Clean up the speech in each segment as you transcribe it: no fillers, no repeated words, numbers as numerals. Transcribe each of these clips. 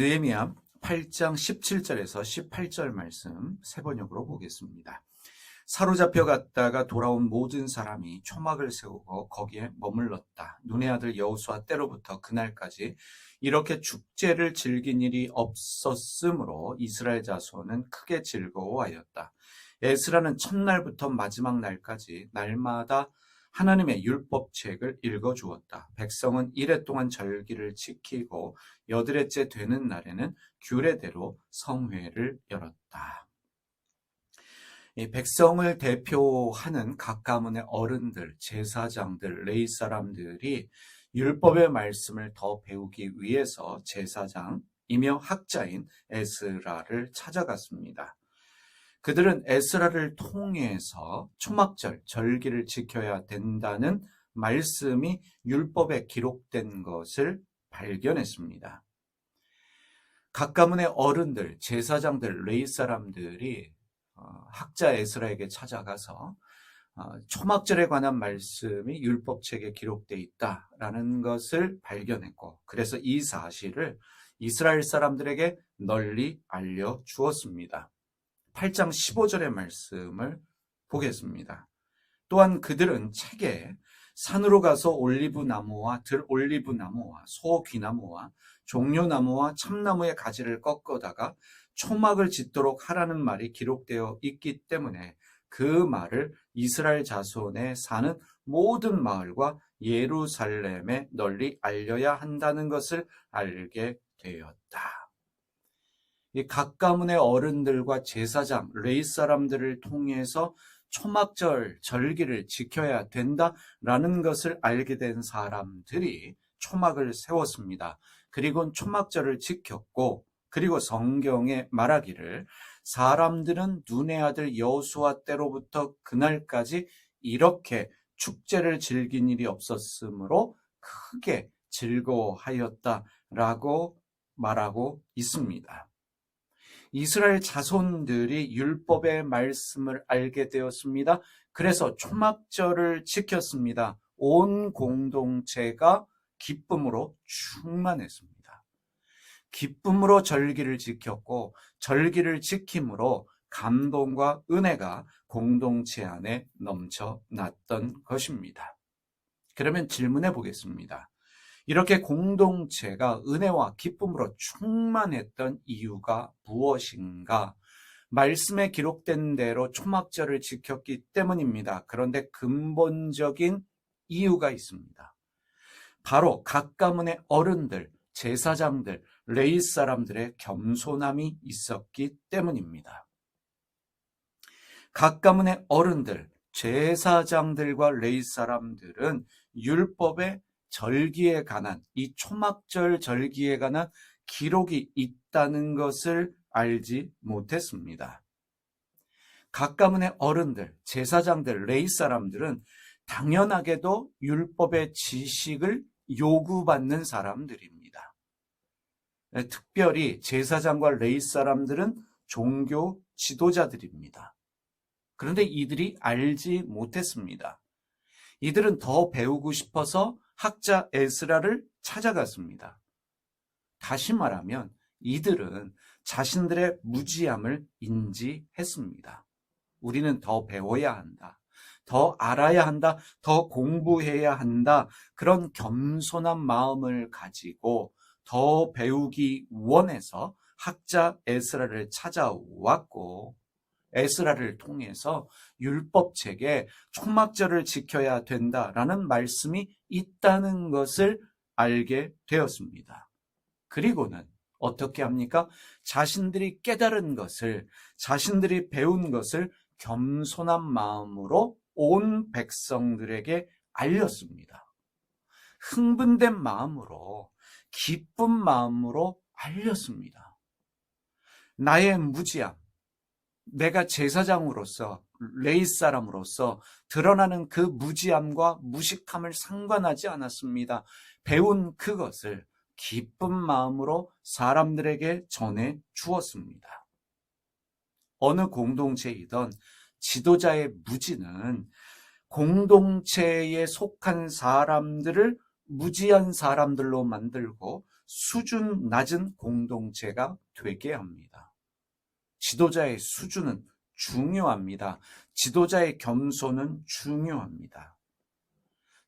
느헤미야 8장 17절에서 18절 말씀 세 번역으로 보겠습니다. 사로잡혀 갔다가 돌아온 모든 사람이 초막을 세우고 거기에 머물렀다. 눈의 아들 여호수아 때로부터 그날까지 이렇게 축제를 즐긴 일이 없었으므로 이스라엘 자손은 크게 즐거워하였다. 에스라는 첫날부터 마지막 날까지 날마다 하나님의 율법책을 읽어주었다. 백성은 이레 동안 절기를 지키고 여드레째 되는 날에는 규례대로 성회를 열었다. 이 백성을 대표하는 각 가문의 어른들, 제사장들, 레위 사람들이 율법의 말씀을 더 배우기 위해서 제사장이며 학자인 에스라를 찾아갔습니다. 그들은 에스라를 통해서 초막절, 절기를 지켜야 된다는 말씀이 율법에 기록된 것을 발견했습니다. 각 가문의 어른들, 제사장들, 레위 사람들이 학자 에스라에게 찾아가서 초막절에 관한 말씀이 율법책에 기록되어 있다라는 것을 발견했고, 그래서 이 사실을 이스라엘 사람들에게 널리 알려주었습니다. 8장 15절의 말씀을 보겠습니다. 또한 그들은 책에 산으로 가서 올리브나무와 들올리브나무와 소귀나무와 종려나무와 참나무의 가지를 꺾어다가 초막을 짓도록 하라는 말이 기록되어 있기 때문에 그 말을 이스라엘 자손에 사는 모든 마을과 예루살렘에 널리 알려야 한다는 것을 알게 되었다. 이 각 가문의 어른들과 제사장, 레위 사람들을 통해서 초막절 절기를 지켜야 된다라는 것을 알게 된 사람들이 초막을 세웠습니다. 그리고 초막절을 지켰고, 그리고 성경에 말하기를 사람들은 눈의 아들 여호수아 때로부터 그날까지 이렇게 축제를 즐긴 일이 없었으므로 크게 즐거워하였다라고 말하고 있습니다. 이스라엘 자손들이 율법의 말씀을 알게 되었습니다. 그래서 초막절을 지켰습니다. 온 공동체가 기쁨으로 충만했습니다. 기쁨으로 절기를 지켰고, 절기를 지킴으로 감동과 은혜가 공동체 안에 넘쳐났던 것입니다. 그러면 질문해 보겠습니다. 이렇게 공동체가 은혜와 기쁨으로 충만했던 이유가 무엇인가? 말씀에 기록된 대로 초막절을 지켰기 때문입니다. 그런데 근본적인 이유가 있습니다. 바로 각 가문의 어른들, 제사장들, 레위 사람들의 겸손함이 있었기 때문입니다. 각 가문의 어른들, 제사장들과 레위 사람들은 율법의 절기에 관한, 이 초막절 절기에 관한 기록이 있다는 것을 알지 못했습니다. 각 가문의 어른들, 제사장들, 레위 사람들은 당연하게도 율법의 지식을 요구받는 사람들입니다. 특별히 제사장과 레위 사람들은 종교 지도자들입니다. 그런데 이들이 알지 못했습니다. 이들은 더 배우고 싶어서 학자 에스라를 찾아갔습니다. 다시 말하면 이들은 자신들의 무지함을 인지했습니다. 우리는 더 배워야 한다. 더 알아야 한다. 더 공부해야 한다. 그런 겸손한 마음을 가지고 더 배우기 원해서 학자 에스라를 찾아왔고, 에스라를 통해서 율법책에 초막절을 지켜야 된다라는 말씀이 있다는 것을 알게 되었습니다. 그리고는 어떻게 합니까? 자신들이 깨달은 것을, 자신들이 배운 것을 겸손한 마음으로 온 백성들에게 알렸습니다. 흥분된 마음으로, 기쁜 마음으로 알렸습니다. 나의 무지함, 내가 제사장으로서, 레위 사람으로서 드러나는 그 무지함과 무식함을 상관하지 않았습니다. 배운 그것을 기쁜 마음으로 사람들에게 전해 주었습니다. 어느 공동체이든 지도자의 무지는 공동체에 속한 사람들을 무지한 사람들로 만들고 수준 낮은 공동체가 되게 합니다. 지도자의 수준은 중요합니다. 지도자의 겸손은 중요합니다.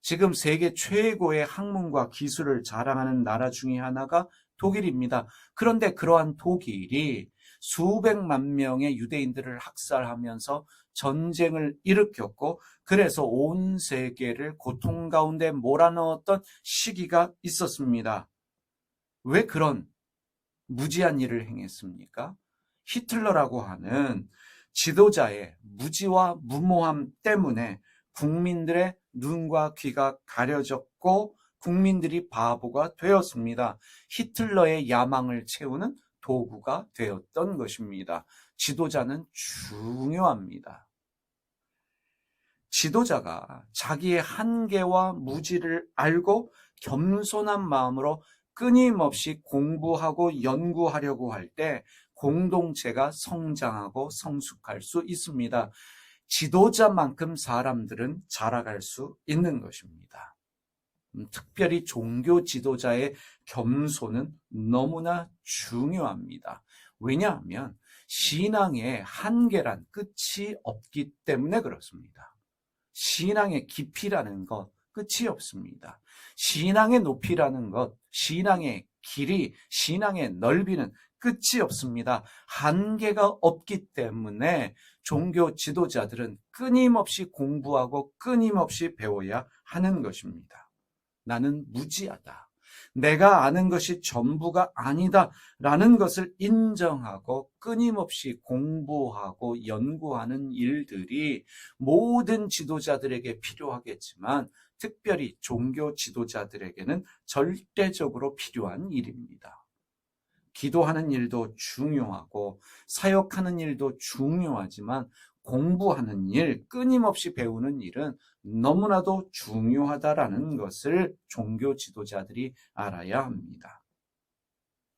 지금 세계 최고의 학문과 기술을 자랑하는 나라 중에 하나가 독일입니다. 그런데 그러한 독일이 수백만 명의 유대인들을 학살하면서 전쟁을 일으켰고, 그래서 온 세계를 고통 가운데 몰아넣었던 시기가 있었습니다. 왜 그런 무지한 일을 행했습니까? 히틀러라고 하는 지도자의 무지와 무모함 때문에 국민들의 눈과 귀가 가려졌고 국민들이 바보가 되었습니다. 히틀러의 야망을 채우는 도구가 되었던 것입니다. 지도자는 중요합니다. 지도자가 자기의 한계와 무지를 알고 겸손한 마음으로 끊임없이 공부하고 연구하려고 할 때 공동체가 성장하고 성숙할 수 있습니다. 지도자만큼 사람들은 자라갈 수 있는 것입니다. 특별히 종교 지도자의 겸손은 너무나 중요합니다. 왜냐하면 신앙의 한계란 끝이 없기 때문에 그렇습니다. 신앙의 깊이라는 것 끝이 없습니다. 신앙의 높이라는 것, 신앙의 길이, 신앙의 넓이는 끝이 없습니다. 한계가 없기 때문에 종교 지도자들은 끊임없이 공부하고 끊임없이 배워야 하는 것입니다. 나는 무지하다. 내가 아는 것이 전부가 아니다 라는 것을 인정하고 끊임없이 공부하고 연구하는 일들이 모든 지도자들에게 필요하겠지만 특별히 종교 지도자들에게는 절대적으로 필요한 일입니다. 기도하는 일도 중요하고 사역하는 일도 중요하지만 공부하는 일, 끊임없이 배우는 일은 너무나도 중요하다라는 것을 종교 지도자들이 알아야 합니다.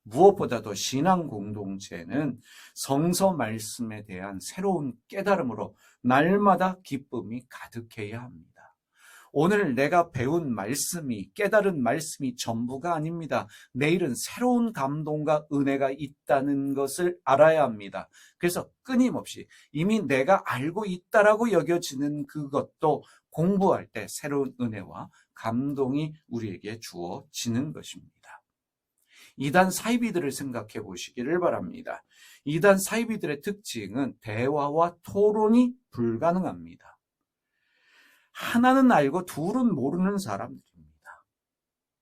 무엇보다도 신앙 공동체는 성서 말씀에 대한 새로운 깨달음으로 날마다 기쁨이 가득해야 합니다. 오늘 내가 배운 말씀이, 깨달은 말씀이 전부가 아닙니다. 내일은 새로운 감동과 은혜가 있다는 것을 알아야 합니다. 그래서 끊임없이 이미 내가 알고 있다라고 여겨지는 그것도 공부할 때 새로운 은혜와 감동이 우리에게 주어지는 것입니다. 이단 사이비들을 생각해 보시기를 바랍니다. 이단 사이비들의 특징은 대화와 토론이 불가능합니다. 하나는 알고 둘은 모르는 사람들입니다.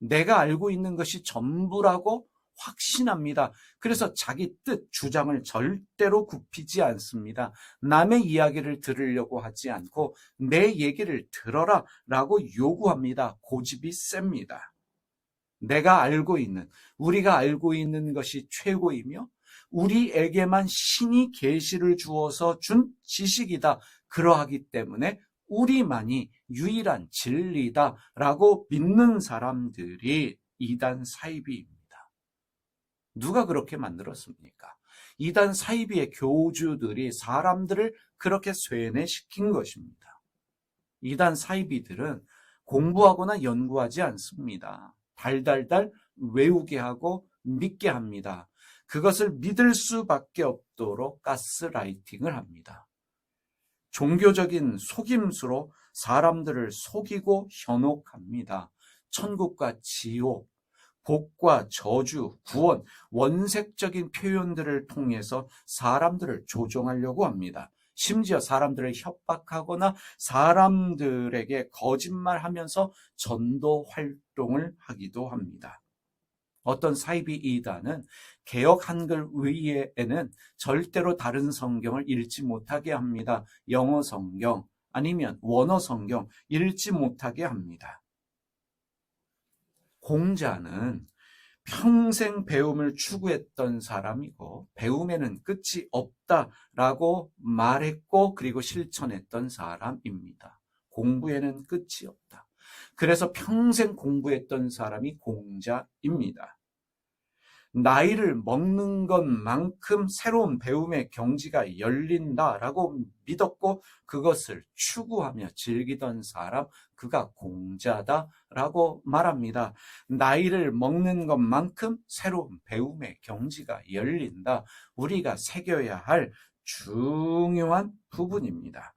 내가 알고 있는 것이 전부라고 확신합니다. 그래서 자기 뜻, 주장을 절대로 굽히지 않습니다. 남의 이야기를 들으려고 하지 않고 내 얘기를 들어라 라고 요구합니다. 고집이 셉니다. 내가 알고 있는, 우리가 알고 있는 것이 최고이며 우리에게만 신이 계시를 주어서 준 지식이다. 그러하기 때문에 우리만이 유일한 진리다라고 믿는 사람들이 이단 사이비입니다. 누가 그렇게 만들었습니까? 이단 사이비의 교주들이 사람들을 그렇게 쇠뇌시킨 것입니다. 이단 사이비들은 공부하거나 연구하지 않습니다. 달달달 외우게 하고 믿게 합니다. 그것을 믿을 수밖에 없도록 가스라이팅을 합니다. 종교적인 속임수로 사람들을 속이고 현혹합니다. 천국과 지옥, 복과 저주, 구원, 원색적인 표현들을 통해서 사람들을 조종하려고 합니다. 심지어 사람들을 협박하거나 사람들에게 거짓말하면서 전도 활동을 하기도 합니다. 어떤 사이비 이단은 개역 한글 의회에는 절대로 다른 성경을 읽지 못하게 합니다. 영어 성경 아니면 원어 성경 읽지 못하게 합니다. 공자는 평생 배움을 추구했던 사람이고 배움에는 끝이 없다라고 말했고 그리고 실천했던 사람입니다. 공부에는 끝이 없다. 그래서 평생 공부했던 사람이 공자입니다. 나이를 먹는 것만큼 새로운 배움의 경지가 열린다라고 믿었고 그것을 추구하며 즐기던 사람, 그가 공자다라고 말합니다. 나이를 먹는 것만큼 새로운 배움의 경지가 열린다. 우리가 새겨야 할 중요한 부분입니다.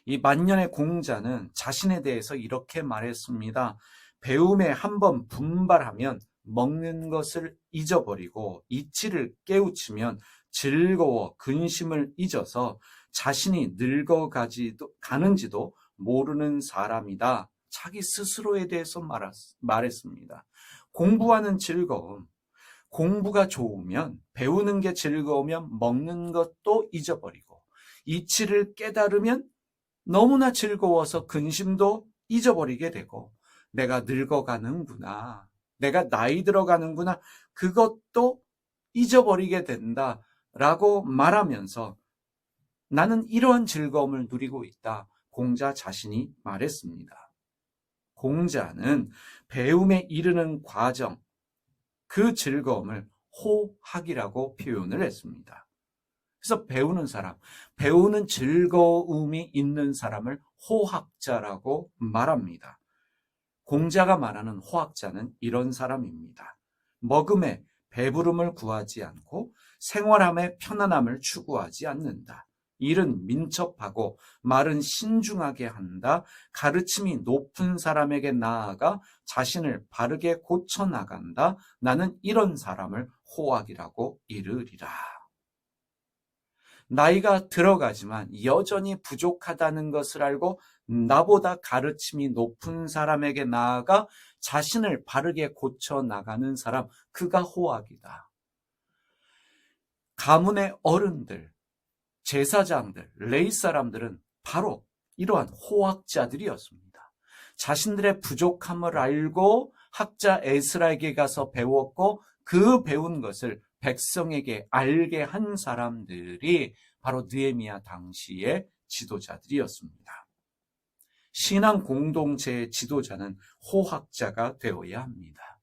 이 만년의 공자는 자신에 대해서 이렇게 말했습니다. 배움에 한번 분발하면 먹는 것을 잊어버리고 이치를 깨우치면 즐거워 근심을 잊어서 자신이 가는지도 모르는 사람이다. 자기 스스로에 대해서 말했습니다. 공부하는 즐거움, 공부가 좋으면, 배우는 게 즐거우면 먹는 것도 잊어버리고 이치를 깨달으면 너무나 즐거워서 근심도 잊어버리게 되고 내가 늙어가는구나, 내가 나이 들어가는구나, 그것도 잊어버리게 된다라고 말하면서 나는 이러한 즐거움을 누리고 있다. 공자 자신이 말했습니다. 공자는 배움에 이르는 과정, 그 즐거움을 호학이라고 표현을 했습니다. 그래서 배우는 사람, 배우는 즐거움이 있는 사람을 호학자라고 말합니다. 공자가 말하는 호학자는 이런 사람입니다. 먹음에 배부름을 구하지 않고 생활함에 편안함을 추구하지 않는다. 일은 민첩하고 말은 신중하게 한다. 가르침이 높은 사람에게 나아가 자신을 바르게 고쳐나간다. 나는 이런 사람을 호학이라고 이르리라. 나이가 들어가지만 여전히 부족하다는 것을 알고 나보다 가르침이 높은 사람에게 나아가 자신을 바르게 고쳐나가는 사람, 그가 호학이다. 가문의 어른들, 제사장들, 레위 사람들은 바로 이러한 호학자들이었습니다. 자신들의 부족함을 알고 학자 에스라에게 가서 배웠고 그 배운 것을 백성에게 알게 한 사람들이 바로 느헤미야 당시의 지도자들이었습니다. 신앙 공동체의 지도자는 호학자가 되어야 합니다.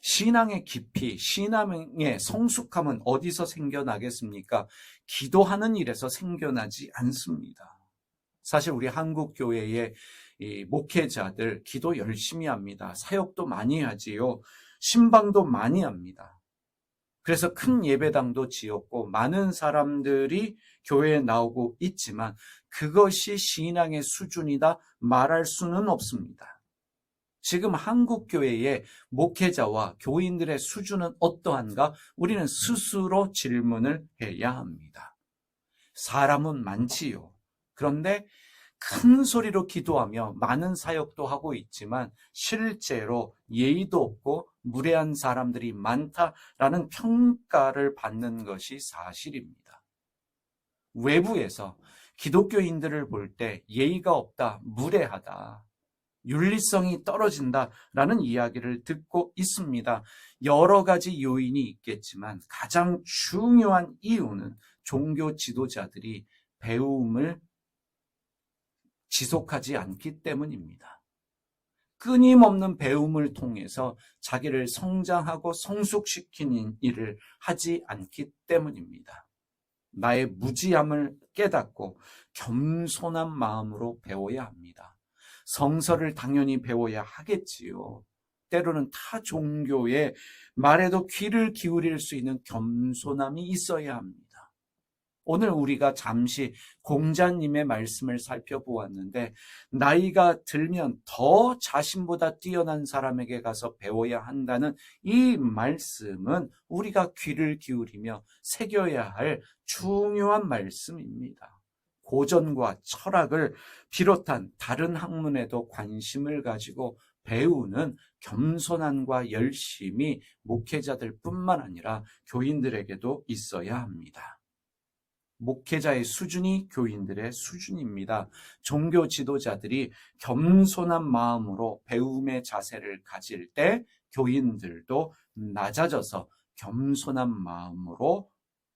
신앙의 깊이, 신앙의 성숙함은 어디서 생겨나겠습니까? 기도하는 일에서 생겨나지 않습니다. 사실 우리 한국 교회의 목회자들 기도 열심히 합니다. 사역도 많이 하지요. 신방도 많이 합니다. 그래서 큰 예배당도 지었고 많은 사람들이 교회에 나오고 있지만 그것이 신앙의 수준이다 말할 수는 없습니다. 지금 한국 교회의 목회자와 교인들의 수준은 어떠한가? 우리는 스스로 질문을 해야 합니다. 사람은 많지요. 그런데 큰 소리로 기도하며 많은 사역도 하고 있지만 실제로 예의도 없고 무례한 사람들이 많다라는 평가를 받는 것이 사실입니다. 외부에서 기독교인들을 볼 때 예의가 없다, 무례하다, 윤리성이 떨어진다라는 이야기를 듣고 있습니다. 여러 가지 요인이 있겠지만 가장 중요한 이유는 종교 지도자들이 배움을 지속하지 않기 때문입니다. 끊임없는 배움을 통해서 자기를 성장하고 성숙시키는 일을 하지 않기 때문입니다. 나의 무지함을 깨닫고 겸손한 마음으로 배워야 합니다. 성서를 당연히 배워야 하겠지요. 때로는 타 종교의 말에도 귀를 기울일 수 있는 겸손함이 있어야 합니다. 오늘 우리가 잠시 공자님의 말씀을 살펴보았는데 나이가 들면 더 자신보다 뛰어난 사람에게 가서 배워야 한다는 이 말씀은 우리가 귀를 기울이며 새겨야 할 중요한 말씀입니다. 고전과 철학을 비롯한 다른 학문에도 관심을 가지고 배우는 겸손함과 열심이 목회자들 뿐만 아니라 교인들에게도 있어야 합니다. 목회자의 수준이 교인들의 수준입니다. 종교 지도자들이 겸손한 마음으로 배움의 자세를 가질 때 교인들도 낮아져서 겸손한 마음으로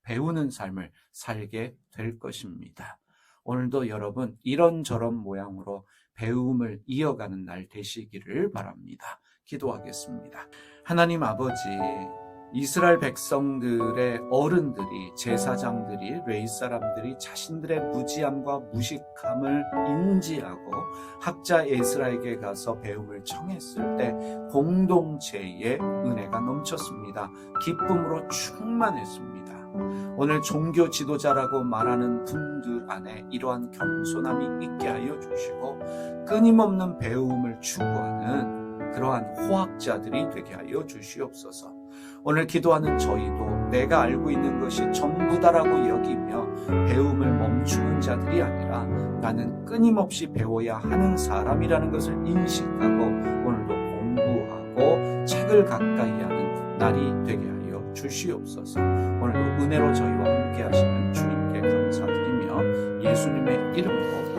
배우는 삶을 살게 될 것입니다. 오늘도 여러분 이런저런 모양으로 배움을 이어가는 날 되시기를 바랍니다. 기도하겠습니다. 하나님 아버지, 이스라엘 백성들의 어른들이, 제사장들이, 레위 사람들이 자신들의 무지함과 무식함을 인지하고 학자 에스라에게 가서 배움을 청했을 때 공동체의 은혜가 넘쳤습니다. 기쁨으로 충만했습니다. 오늘 종교 지도자라고 말하는 분들 안에 이러한 겸손함이 있게 하여 주시고 끊임없는 배움을 추구하는 그러한 호학자들이 되게 하여 주시옵소서. 오늘 기도하는 저희도 내가 알고 있는 것이 전부다라고 여기며 배움을 멈추는 자들이 아니라 나는 끊임없이 배워야 하는 사람이라는 것을 인식하고 오늘도 공부하고 책을 가까이 하는 날이 되게 하여 주시옵소서. 오늘도 은혜로 저희와 함께 하시는 주님께 감사드리며 예수님의 이름으로